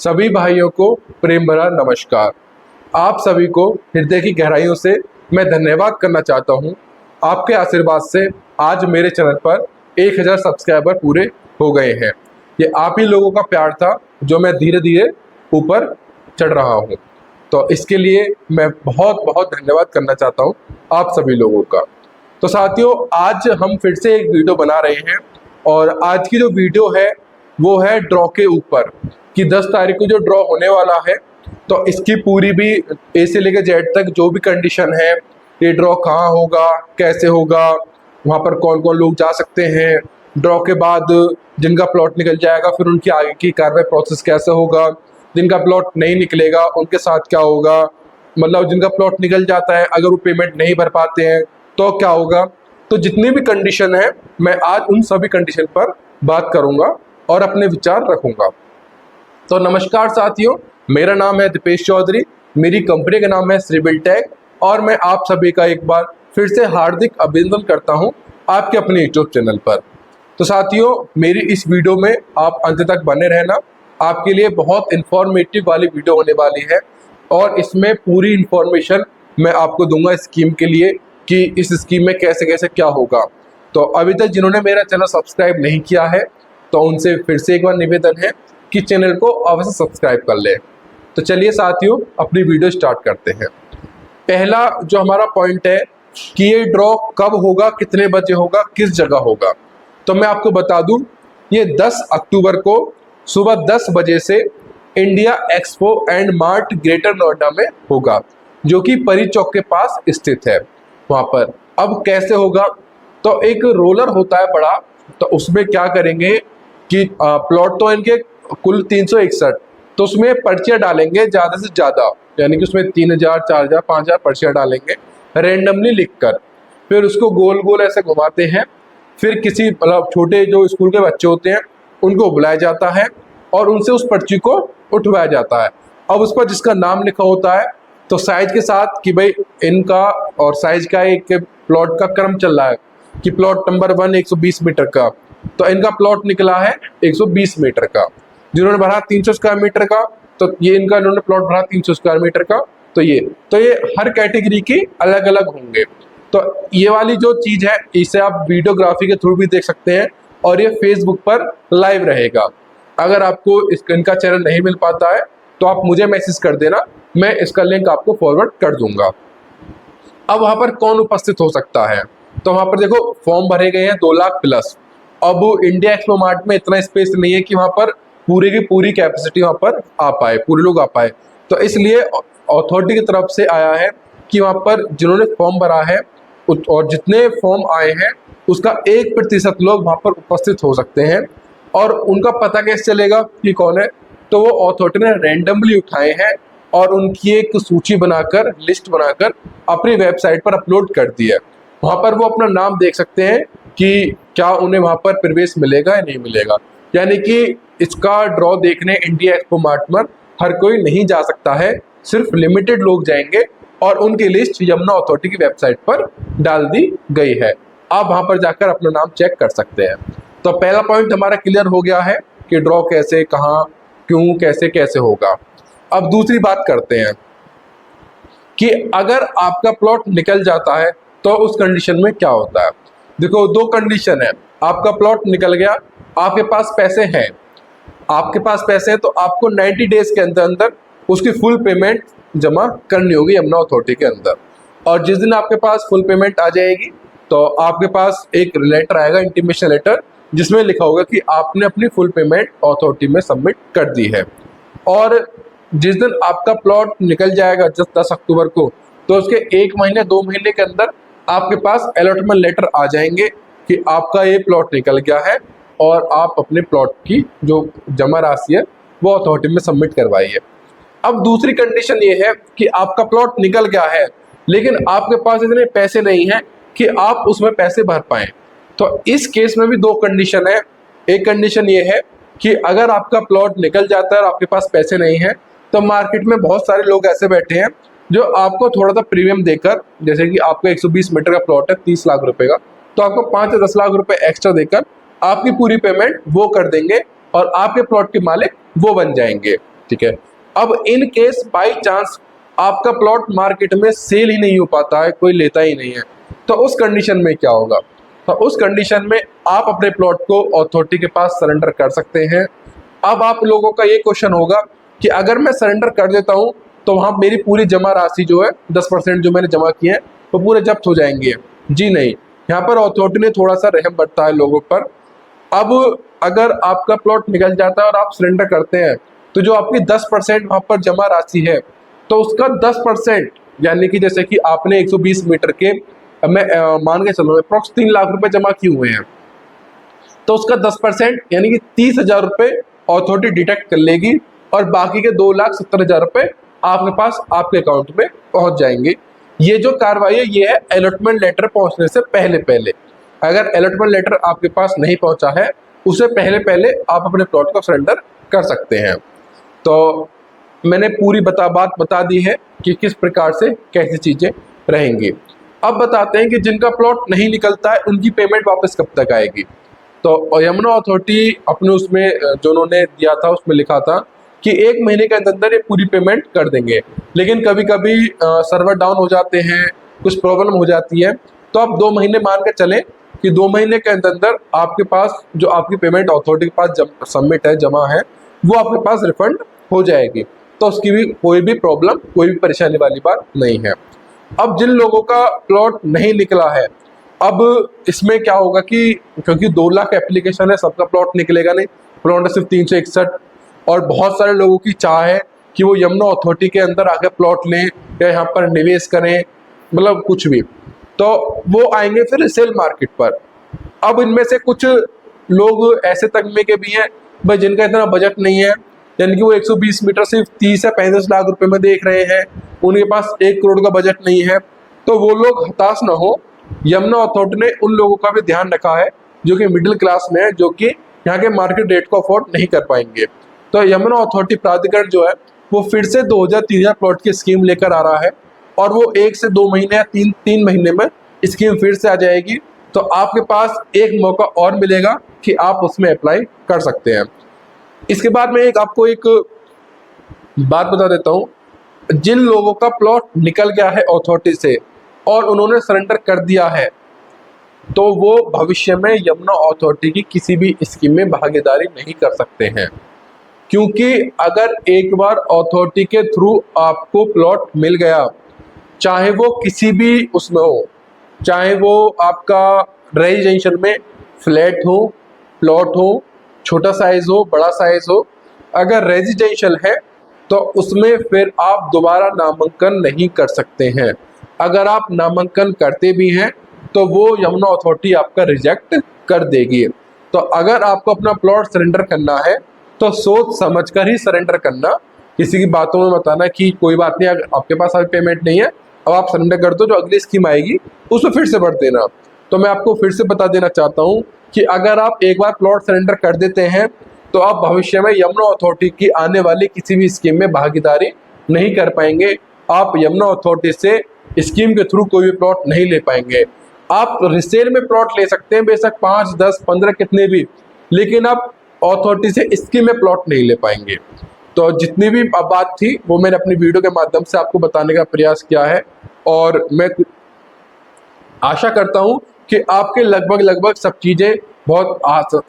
सभी भाइयों को प्रेम भरा नमस्कार। आप सभी को हृदय की गहराइयों से मैं धन्यवाद करना चाहता हूं। आपके आशीर्वाद से आज मेरे चैनल पर 1000 सब्सक्राइबर पूरे हो गए हैं। ये आप ही लोगों का प्यार था जो मैं धीरे धीरे ऊपर चढ़ रहा हूं। तो इसके लिए मैं बहुत बहुत धन्यवाद करना चाहता हूं आप सभी लोगों का। तो साथियों, आज हम फिर से एक वीडियो बना रहे हैं और आज की जो वीडियो है वो है ड्रॉ के ऊपर कि 10 तारीख को जो ड्रॉ होने वाला है, तो इसकी पूरी भी ए से लेकर जेड तक जो भी कंडीशन है, ये ड्रॉ कहाँ होगा, कैसे होगा, वहाँ पर कौन कौन लोग जा सकते हैं, ड्रॉ के बाद जिनका प्लॉट निकल जाएगा फिर उनकी आगे की कार्रवाई प्रोसेस कैसे होगा, जिनका प्लॉट नहीं निकलेगा उनके साथ क्या होगा, मतलब जिनका प्लॉट निकल जाता है अगर वो पेमेंट नहीं भर पाते हैं तो क्या होगा। तो जितनी भी कंडीशन है मैं आज उन सभी कंडीशन पर बात करूंगा और अपने विचार रखूंगा। तो नमस्कार साथियों, मेरा नाम है दीपेश चौधरी, मेरी कंपनी का नाम है श्रीबिल टेक और मैं आप सभी का एक बार फिर से हार्दिक अभिनंदन करता हूं आपके अपने यूट्यूब चैनल पर। तो साथियों, मेरी इस वीडियो में आप अंत तक बने रहना, आपके लिए बहुत इन्फॉर्मेटिव वाली वीडियो होने वाली है और इसमें पूरी इन्फॉर्मेशन मैं आपको दूंगा स्कीम के लिए कि इस स्कीम में कैसे कैसे क्या होगा। तो अभी तक जिन्होंने मेरा चैनल सब्सक्राइब नहीं किया है तो उनसे फिर से एक बार निवेदन है कि चैनल को अवश्य सब्सक्राइब कर ले। तो चलिए साथियों, अपनी वीडियो स्टार्ट करते हैं। पहला जो हमारा पॉइंट है कि ये ड्रॉ कब होगा, कितने बजे होगा, किस जगह होगा। तो मैं आपको बता दूं, ये 10 अक्टूबर को सुबह 10 बजे से India expo and mart greater Noida में होगा, जो कि परी चौक के पास स्थित है। वहां पर अब कैसे होगा, तो एक रोलर होता है बड़ा, तो उसमें क्या करेंगे कि प्लॉट तो इनके कुल 361, तो उसमें पर्चियां डालेंगे ज़्यादा से ज़्यादा, यानी कि उसमें 3000, 4000, 5000 पर्चियां डालेंगे रेंडमली लिखकर। फिर उसको गोल गोल ऐसे घुमाते हैं, फिर किसी मतलब छोटे जो स्कूल के बच्चे होते हैं उनको बुलाया जाता है और उनसे उस पर्ची को उठवाया जाता है। अब उस पर जिसका नाम लिखा होता है तो साइज के साथ कि भाई इनका और साइज का एक प्लॉट का क्रम चल रहा है कि प्लॉट नंबर 1 120 मीटर का, तो इनका प्लॉट निकला है 120 मीटर का। जिन्होंने भरा 300 स्क्वायर मीटर का, तो ये इनका इन्होंने प्लॉट भरा 300 स्क्वायर मीटर का। तो ये हर कैटेगरी के अलग अलग होंगे। तो ये वाली जो चीज है इसे आप वीडियोग्राफी के थ्रू भी देख सकते हैं और ये फेसबुक पर लाइव रहेगा। अगर आपको इनका चैनल नहीं मिल पाता है तो आप मुझे मैसेज कर देना, मैं इसका लिंक आपको फॉरवर्ड कर दूंगा। अब वहां पर कौन उपस्थित हो सकता है, तो वहां पर देखो फॉर्म भरे गए हैं 2 लाख प्लस। अब इंडिया एक्सपो मार्ट में इतना स्पेस नहीं है कि वहां पर पूरी की पूरी कैपेसिटी वहां पर आ पाए, पूरे लोग आ पाए। तो इसलिए अथॉरिटी की तरफ से आया है कि वहां पर जिन्होंने फॉर्म भरा है और जितने फॉर्म आए हैं उसका 1% लोग वहां पर उपस्थित हो सकते हैं। और उनका पता कैसे चलेगा कि कौन है, तो वो अथॉरिटी ने रैंडमली उठाए हैं और उनकी एक सूची बनाकर, लिस्ट बनाकर अपनी वेबसाइट पर अपलोड कर दी है। वहां पर वो अपना नाम देख सकते हैं कि क्या उन्हें वहां पर प्रवेश मिलेगा या नहीं मिलेगा। यानी कि इसका ड्रॉ देखने इंडिया एक्सपो मार्ट में हर कोई नहीं जा सकता है, सिर्फ लिमिटेड लोग जाएंगे और उनकी लिस्ट यमुना अथॉरिटी की वेबसाइट पर डाल दी गई है। आप वहां पर जाकर अपना नाम चेक कर सकते हैं। तो पहला पॉइंट हमारा क्लियर हो गया है कि ड्रॉ कैसे, कहाँ, क्यों, कैसे कैसे होगा। अब दूसरी बात करते हैं कि अगर आपका प्लॉट निकल जाता है तो उस कंडीशन में क्या होता है। देखो 2 कंडीशन है, आपका प्लॉट निकल गया, आपके पास पैसे हैं, तो आपको 90 डेज के अंदर अंदर उसकी फुल पेमेंट जमा करनी होगी यमुना अथॉरिटी के अंदर। और जिस दिन आपके पास फुल पेमेंट आ जाएगी तो आपके पास एक लेटर आएगा, इंटीमेशन लेटर, जिसमें लिखा होगा कि आपने अपनी फुल पेमेंट अथॉरिटी में सबमिट कर दी है। और जिस दिन आपका प्लॉट निकल जाएगा 10 अक्टूबर को, तो उसके 1 महीने 2 महीने के अंदर आपके पास अलॉटमेंट लेटर आ जाएंगे कि आपका ये प्लॉट निकल गया है और आप अपने प्लॉट की जो जमा राशि है वो अथॉरिटी में सबमिट करवाइए। अब दूसरी कंडीशन ये है कि आपका प्लॉट निकल गया है लेकिन आपके पास इतने पैसे नहीं हैं कि आप उसमें पैसे भर पाएं। तो इस केस में भी 2 कंडीशन है। एक कंडीशन ये है कि अगर आपका प्लॉट निकल जाता है और आपके पास पैसे नहीं है, तो मार्केट में बहुत सारे लोग ऐसे बैठे हैं जो आपको थोड़ा सा प्रीमियम देकर, जैसे कि आपका 120 मीटर का प्लॉट है 30 लाख रुपए का, तो आपको 5 या 10 लाख रुपए एक्स्ट्रा देकर आपकी पूरी पेमेंट वो कर देंगे और आपके प्लॉट के मालिक वो बन जाएंगे। ठीक है। अब इन केस बाई चांस आपका प्लॉट मार्केट में सेल ही नहीं हो पाता है, कोई लेता ही नहीं है, तो उस कंडीशन में क्या होगा? तो उस कंडीशन में आप अपने प्लॉट को अथॉरिटी के पास सरेंडर कर सकते हैं। अब आप लोगों का ये क्वेश्चन होगा कि अगर मैं सरेंडर कर देता हूँ तो वहाँ मेरी पूरी जमा राशि जो है 10% जो मैंने जमा किए हैं वो पूरे जब्त हो जाएंगे। जी नहीं, यहाँ पर अथॉरिटी ने थोड़ा सा रहम बरता है लोगों पर। अब अगर आपका प्लॉट निकल जाता है और आप सरेंडर करते हैं तो जो आपकी 10% वहाँ पर जमा राशि है तो उसका 10% यानी कि जैसे कि आपने 120 मीटर के मैं मान के चलो अप्रोक्स 3 लाख रुपए जमा किए हुए हैं, तो उसका 10% यानी कि 30,000 रुपये अथॉरिटी डिटेक्ट कर लेगी और बाकी के 2,70,000 रुपये आपके पास आपके अकाउंट में पहुंच जाएंगे। ये जो कार्रवाई है ये है अलॉटमेंट लेटर पहुंचने से पहले पहले। अगर अलॉटमेंट लेटर आपके पास नहीं पहुंचा है उससे पहले पहले आप अपने प्लॉट को सरेंडर कर सकते हैं। तो मैंने पूरी बात बता दी है कि किस प्रकार से कैसी चीज़ें रहेंगी। अब बताते हैं कि जिनका प्लॉट नहीं निकलता है उनकी पेमेंट वापस कब तक आएगी। तो यमुना अथॉरिटी अपने उसमें जो उन्होंने दिया था उसमें लिखा था कि 1 महीने के अंदर ये पूरी पेमेंट कर देंगे, लेकिन कभी कभी सर्वर डाउन हो जाते हैं, कुछ प्रॉब्लम हो जाती है, तो आप 2 महीने मान के चलें कि 2 महीने के अंदर आपके पास जो आपकी पेमेंट अथॉरिटी के पास सबमिट है, जमा है, वो आपके पास रिफंड हो जाएगी। तो उसकी भी कोई भी प्रॉब्लम, कोई भी परेशानी वाली बात नहीं है। अब जिन लोगों का प्लॉट नहीं निकला है, अब इसमें क्या होगा कि क्योंकि 2 लाख एप्लीकेशन है, सबका प्लॉट निकलेगा नहीं, प्लॉट सिर्फ 361 और बहुत सारे लोगों की चाह है कि वो यमुना अथॉरिटी के अंदर आके प्लॉट लें या यहाँ पर निवेश करें, मतलब कुछ भी, तो वो आएंगे फिर सेल मार्केट पर। अब इनमें से कुछ लोग ऐसे तकमे के भी हैं भाई जिनका इतना बजट नहीं है, यानी कि वो 120 मीटर सिर्फ 30 से 35 लाख रुपए में देख रहे हैं, उनके पास 1 करोड़ का बजट नहीं है, तो वो लोग हताश ना हो। यमुना अथॉरिटी ने उन लोगों का भी ध्यान रखा है जो कि मिडिल क्लास में है, जो कि यहाँ के मार्केट रेट को अफोर्ड नहीं कर पाएंगे। तो यमुना अथॉरिटी प्राधिकरण जो है वो फिर से 2000-3000 प्लॉट की स्कीम लेकर आ रहा है और वो 1 से 2 महीने या 3 महीने में स्कीम फिर से आ जाएगी। तो आपके पास एक मौका और मिलेगा कि आप उसमें अप्लाई कर सकते हैं। इसके बाद में आपको एक बात बता देता हूँ, जिन लोगों का प्लॉट निकल गया है अथॉरिटी से और उन्होंने सरेंडर कर दिया है, तो वो भविष्य में यमुना अथॉरिटी की किसी भी स्कीम में भागीदारी नहीं कर सकते हैं, क्योंकि अगर एक बार अथॉरिटी के थ्रू आपको प्लॉट मिल गया, चाहे वो किसी भी उसमें हो, चाहे वो आपका रेजिडेंशियल में फ्लैट हो, प्लॉट हो, छोटा साइज हो, बड़ा साइज हो, अगर रेजिडेंशियल है तो उसमें फिर आप दोबारा नामांकन नहीं कर सकते हैं। अगर आप नामांकन करते भी हैं तो वो यमुना अथॉरिटी आपका रिजेक्ट कर देगी। तो अगर आपको अपना प्लॉट सरेंडर करना है तो सोच समझ कर ही सरेंडर करना, किसी की बातों में बताना कि कोई बात नहीं, अगर आपके पास अभी पेमेंट नहीं है अब आप सरेंडर कर दो, जो अगली स्कीम आएगी उसमें फिर से भर देना। तो मैं आपको फिर से बता देना चाहता हूँ कि अगर आप एक बार प्लॉट सरेंडर कर देते हैं तो आप भविष्य में यमुना अथॉरिटी की आने वाली किसी भी स्कीम में भागीदारी नहीं कर पाएंगे। आप यमुना अथॉरिटी से स्कीम के थ्रू कोई भी प्लॉट नहीं ले पाएंगे। आप रिसेल में प्लॉट ले सकते हैं, बेशक 5, 10, 15 कितने भी, लेकिन आप अथॉरिटी से स्कीम में प्लॉट नहीं ले पाएंगे। तो जितनी भी बात थी वो मैंने अपनी वीडियो के माध्यम से आपको बताने का प्रयास किया है और मैं आशा करता हूं कि आपके लगभग सब चीज़ें बहुत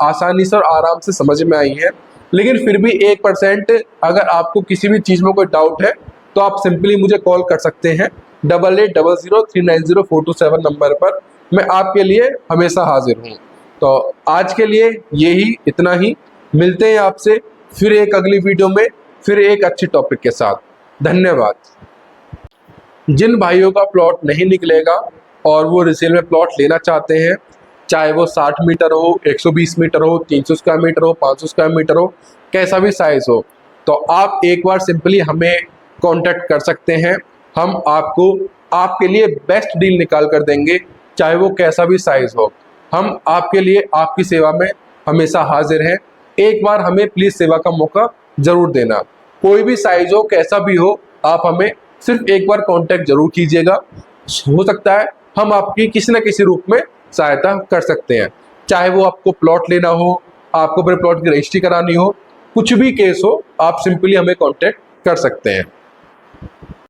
आसानी से और आराम से समझ में आई हैं। लेकिन फिर भी 1% अगर आपको किसी भी चीज़ में कोई डाउट है तो आप सिंपली मुझे कॉल कर सकते हैं 8800390427 नंबर पर। मैं आपके लिए हमेशा हाजिर हूँ। तो आज के लिए यही इतना ही, मिलते हैं आपसे फिर एक अगली वीडियो में, फिर एक अच्छी टॉपिक के साथ। धन्यवाद। जिन भाइयों का प्लॉट नहीं निकलेगा और वो रिसेल में प्लॉट लेना चाहते हैं, चाहे वो 60 मीटर हो, 120 मीटर हो, 300 स्क्वायर मीटर हो, 500 स्क्वायर मीटर हो, कैसा भी साइज हो, तो आप एक बार सिंपली हमें कांटेक्ट कर सकते हैं। हम आपको आपके लिए बेस्ट डील निकाल कर देंगे, चाहे वो कैसा भी साइज हो। हम आपके लिए आपकी सेवा में हमेशा हाजिर हैं। एक बार हमें प्लीज़ सेवा का मौका ज़रूर देना। कोई भी साइज हो, कैसा भी हो, आप हमें सिर्फ एक बार कांटेक्ट जरूर कीजिएगा। हो सकता है हम आपकी किसी न किसी रूप में सहायता कर सकते हैं, चाहे वो आपको प्लॉट लेना हो, आपको अपने प्लॉट की रजिस्ट्री करानी हो, कुछ भी केस हो आप सिंपली हमें कांटेक्ट कर सकते हैं।